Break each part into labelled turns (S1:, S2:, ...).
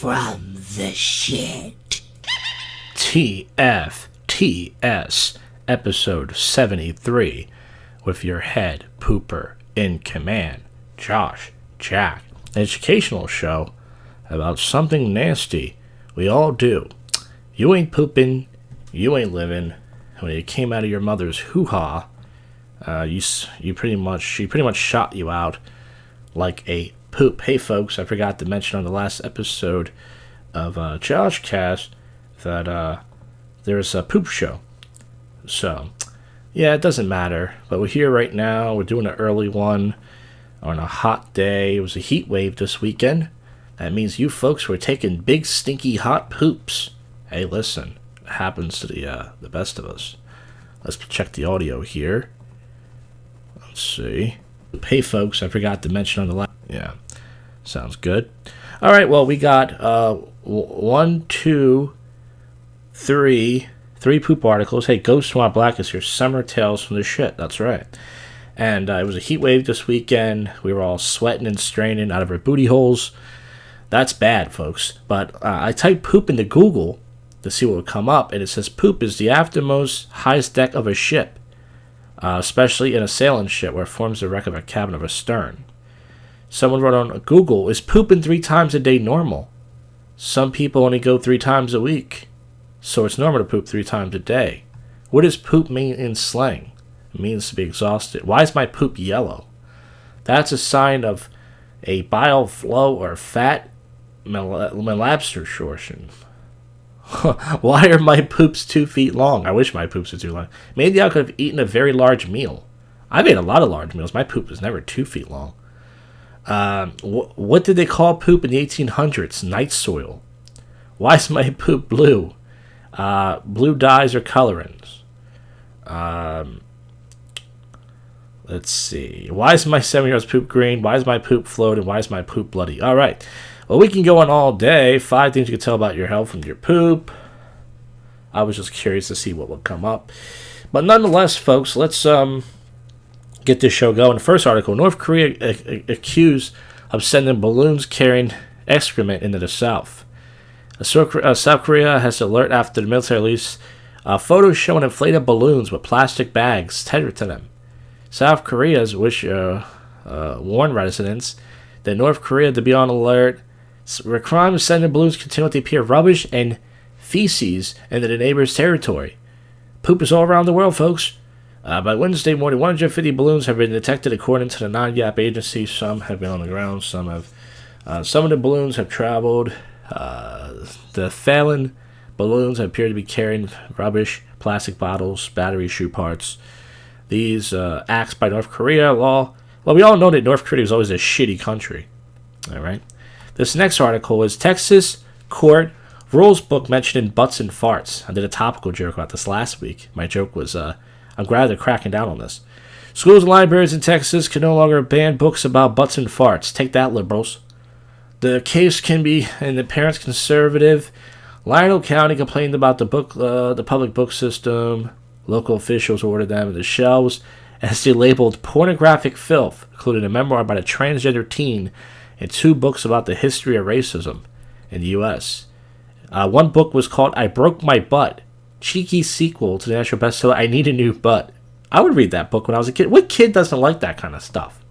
S1: from the shit.
S2: TFTS, episode 73, with your head pooper in command, Josh Jack. An educational show about something nasty we all do. You ain't pooping, you ain't living. When you came out of your mother's hoo-ha, she pretty much shot you out like a poop. Hey folks, I forgot to mention on the last episode of Josh Cast that there's a poop show. So, yeah, it doesn't matter. But we're here right now. We're doing an early one on a hot day. It was a heat wave this weekend. That means you folks were taking big, stinky, hot poops. Hey, listen, it happens to the best of us. Let's check the audio here. Let's see. Hey, folks, I forgot to mention on the last... Yeah, sounds good. All right, well, we got 1, 2, 3 poop articles. Hey, Ghost Swamp Black is your summer tales from the shit. That's right. And it was a heat wave this weekend. We were all sweating and straining out of our booty holes. That's bad, folks. But I typed poop into Google to see what would come up, and it says poop is the aftermost highest deck of a ship, especially in a sailing ship where it forms the wreck of a cabin of a stern. Someone wrote on Google, is pooping 3 times a day normal? Some people only go 3 times a week, so it's normal to poop 3 times a day. What does poop mean in slang? It means to be exhausted. Why is my poop yellow? That's a sign of a bile flow or fat malabsorption. Why are my poops 2 feet long? I wish my poops were too long. Maybe I could have eaten a very large meal. I've ate a lot of large meals. My poop was never 2 feet long. What did they call poop in the 1800s? Night soil. Why is my poop blue? Blue dyes or colorants. Let's see. Why is my 7-year-old's poop green? Why is my poop floating? Why is my poop bloody? All right. Well, we can go on all day. 5 things you can tell about your health from your poop. I was just curious to see what would come up. But nonetheless, folks, let's get this show going. The first article, North Korea accused of sending balloons carrying excrement into the South. South Korea has alert after the military released photos showing inflated balloons with plastic bags tethered to them. South Korea's wish warned residents that North Korea to be on alert. Crime of sending balloons continue to appear rubbish and feces into the neighbor's territory. Poop is all around the world, folks. By Wednesday morning, 150 balloons have been detected according to the non-YAP agency. Some have been on the ground. Some of the balloons have traveled. The failing balloons appear to be carrying rubbish, plastic bottles, battery shoe parts. These acts by North Korea well, we all know that North Korea is always a shitty country. All right. This next article is Texas court rules book mentioning butts and farts. I did a topical joke about this last week. My joke was, I'm glad they're cracking down on this. Schools and libraries in Texas can no longer ban books about butts and farts. Take that, liberals. The case can be, and the parents conservative. Lionel County complained about the public book system. Local officials ordered them to the shelves as they labeled pornographic filth, including a memoir about a transgender teen and 2 books about the history of racism in the U.S. One book was called I Broke My Butt, cheeky sequel to the national bestseller I Need a New Butt. I would read that book when I was a kid. What kid doesn't like that kind of stuff?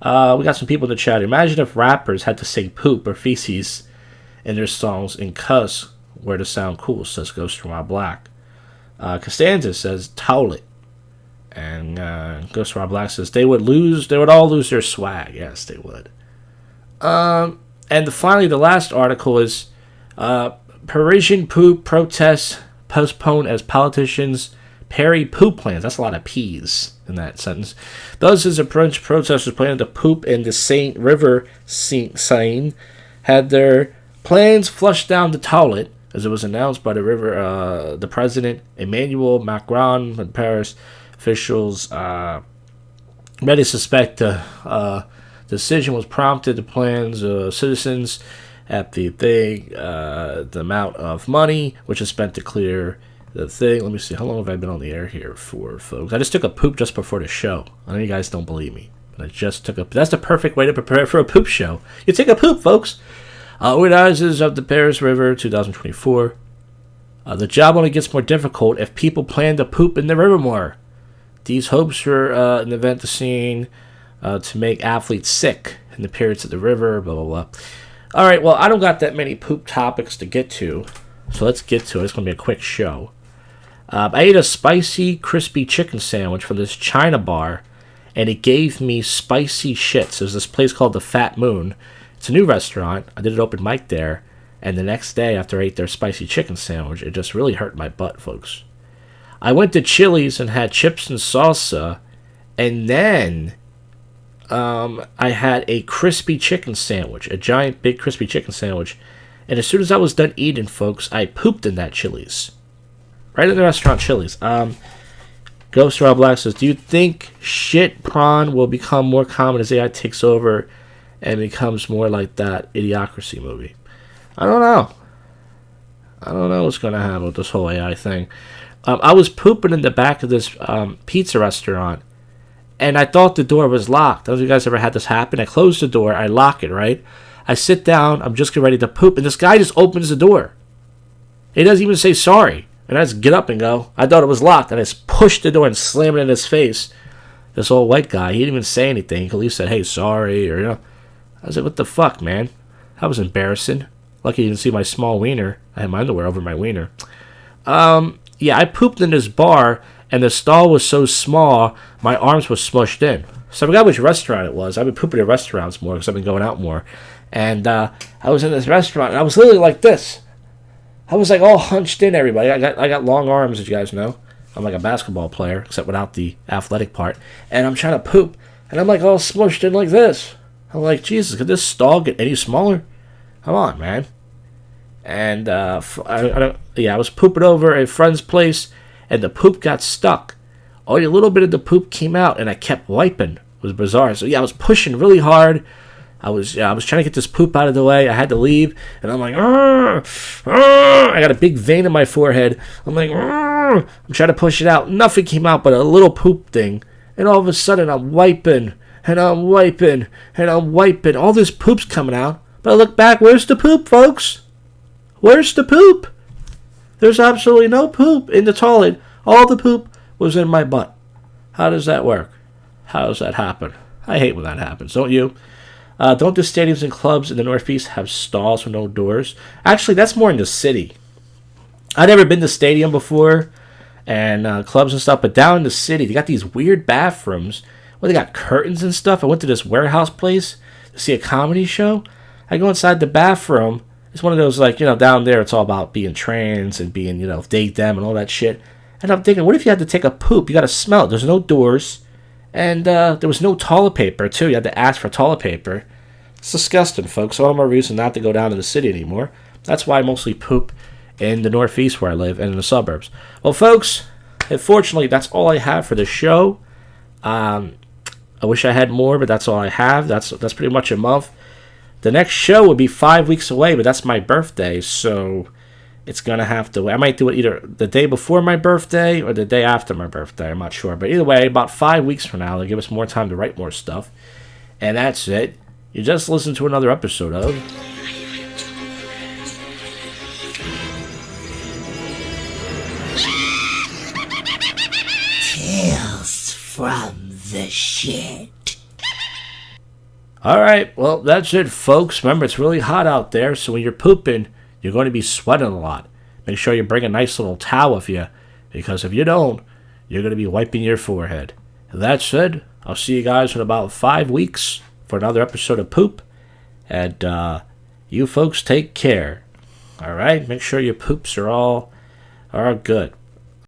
S2: We got some people in the chat. Imagine if rappers had to say poop or feces in their songs and cuss where to sound cool, says Ghost Swamp Black. Costanza says toilet. And Ghost Swamp Black says they would all lose their swag. Yes, they would. And finally, the last article is Parisian poop protests postponed as politicians parry poop plans. That's a lot of P's in that sentence. Thus, as the French protesters planning to poop in the Seine River, Seine, had their plans flushed down the toilet, as it was announced by the president, Emmanuel Macron, and Paris officials many suspect the decision was prompted the plans of citizens at the amount of money which is spent to clear the thing. Let me see, how long have I been on the air here for, folks? I just took a poop just before the show. I know you guys don't believe me, but I just took a... That's the perfect way to prepare for a poop show. You take a poop, folks. Organizers of the Paris River 2024. The job only gets more difficult if people plan to poop in the river more. These hopes for an event the scene to make athletes sick in the periods of the river, blah, blah, blah. All right, well, I don't got that many poop topics to get to, so let's get to it. It's going to be a quick show. I ate a spicy, crispy chicken sandwich from this China bar, and it gave me spicy shits. There's this place called the Fat Moon. It's a new restaurant. I did an open mic there, and the next day after I ate their spicy chicken sandwich, it just really hurt my butt, folks. I went to Chili's and had chips and salsa, and then I had a crispy chicken sandwich, a giant, big, crispy chicken sandwich. And as soon as I was done eating, folks, I pooped in that Chili's. Right in the restaurant Chili's. Ghost Rob Black says, do you think shit prawn will become more common as AI takes over and becomes more like that Idiocracy movie? I don't know. I don't know what's going to happen with this whole AI thing. I was pooping in the back of this pizza restaurant, and I thought the door was locked. Have you guys ever had this happen? I close the door, I lock it, right? I sit down, I'm just getting ready to poop, and this guy just opens the door. He doesn't even say sorry. And I just get up and go. I thought it was locked, and I just pushed the door and slammed it in his face. This old white guy, he didn't even say anything. He at least said, hey, sorry, or, I was like, what the fuck, man? That was embarrassing. Lucky you didn't see my small wiener. I had my underwear over my wiener. Yeah, I pooped in this bar, and the stall was so small, my arms were smushed in. So I forgot which restaurant it was. I've been pooping in restaurants more because I've been going out more. And I was in this restaurant, and I was literally like this. I was like all hunched in, everybody. I got long arms, as you guys know. I'm like a basketball player, except without the athletic part. And I'm trying to poop, and I'm like all smushed in like this. I'm like, Jesus, could this stall get any smaller? Come on, man. And I was pooping over at a friend's place, and the poop got stuck. Only a little bit of the poop came out, and I kept wiping. It was bizarre. So yeah, I was pushing really hard. I was trying to get this poop out of the way. I had to leave, and I'm like, I got a big vein in my forehead. I'm like, I'm trying to push it out. Nothing came out but a little poop thing. And all of a sudden, I'm wiping, and I'm wiping, and I'm wiping. All this poop's coming out. But I look back, where's the poop, folks? Where's the poop? There's absolutely no poop in the toilet. All the poop was in my butt. How does that work? How does that happen? I hate when that happens, don't you? Don't the stadiums and clubs in the Northeast have stalls with no doors? Actually, that's more in the city. I've never been to stadium before, and clubs and stuff, but down in the city, they got these weird bathrooms where they got curtains and stuff. I went to this warehouse place to see a comedy show. I go inside the bathroom. It's one of those, like, down there, it's all about being trans and being, they, them, and all that shit. And I'm thinking, what if you had to take a poop? You got to smell it. There's no doors. And there was no toilet paper, too. You had to ask for toilet paper. It's disgusting, folks. All my reason not to go down to the city anymore. That's why I mostly poop in the Northeast where I live and in the suburbs. Well, folks, unfortunately, that's all I have for the show. I wish I had more, but that's all I have. That's pretty much a month. The next show will be 5 weeks away, but that's my birthday, so it's going to have to... I might do it either the day before my birthday or the day after my birthday. I'm not sure. But either way, about 5 weeks from now, they'll give us more time to write more stuff. And that's it. You just listened to another episode of...
S1: Tales from the shit.
S2: Alright, well, that's it, folks. Remember, it's really hot out there, so when you're pooping, you're going to be sweating a lot. Make sure you bring a nice little towel with you, because if you don't, you're going to be wiping your forehead. And that's it. I'll see you guys in about 5 weeks for another episode of Poop. And you folks take care. Alright, make sure your poops are good.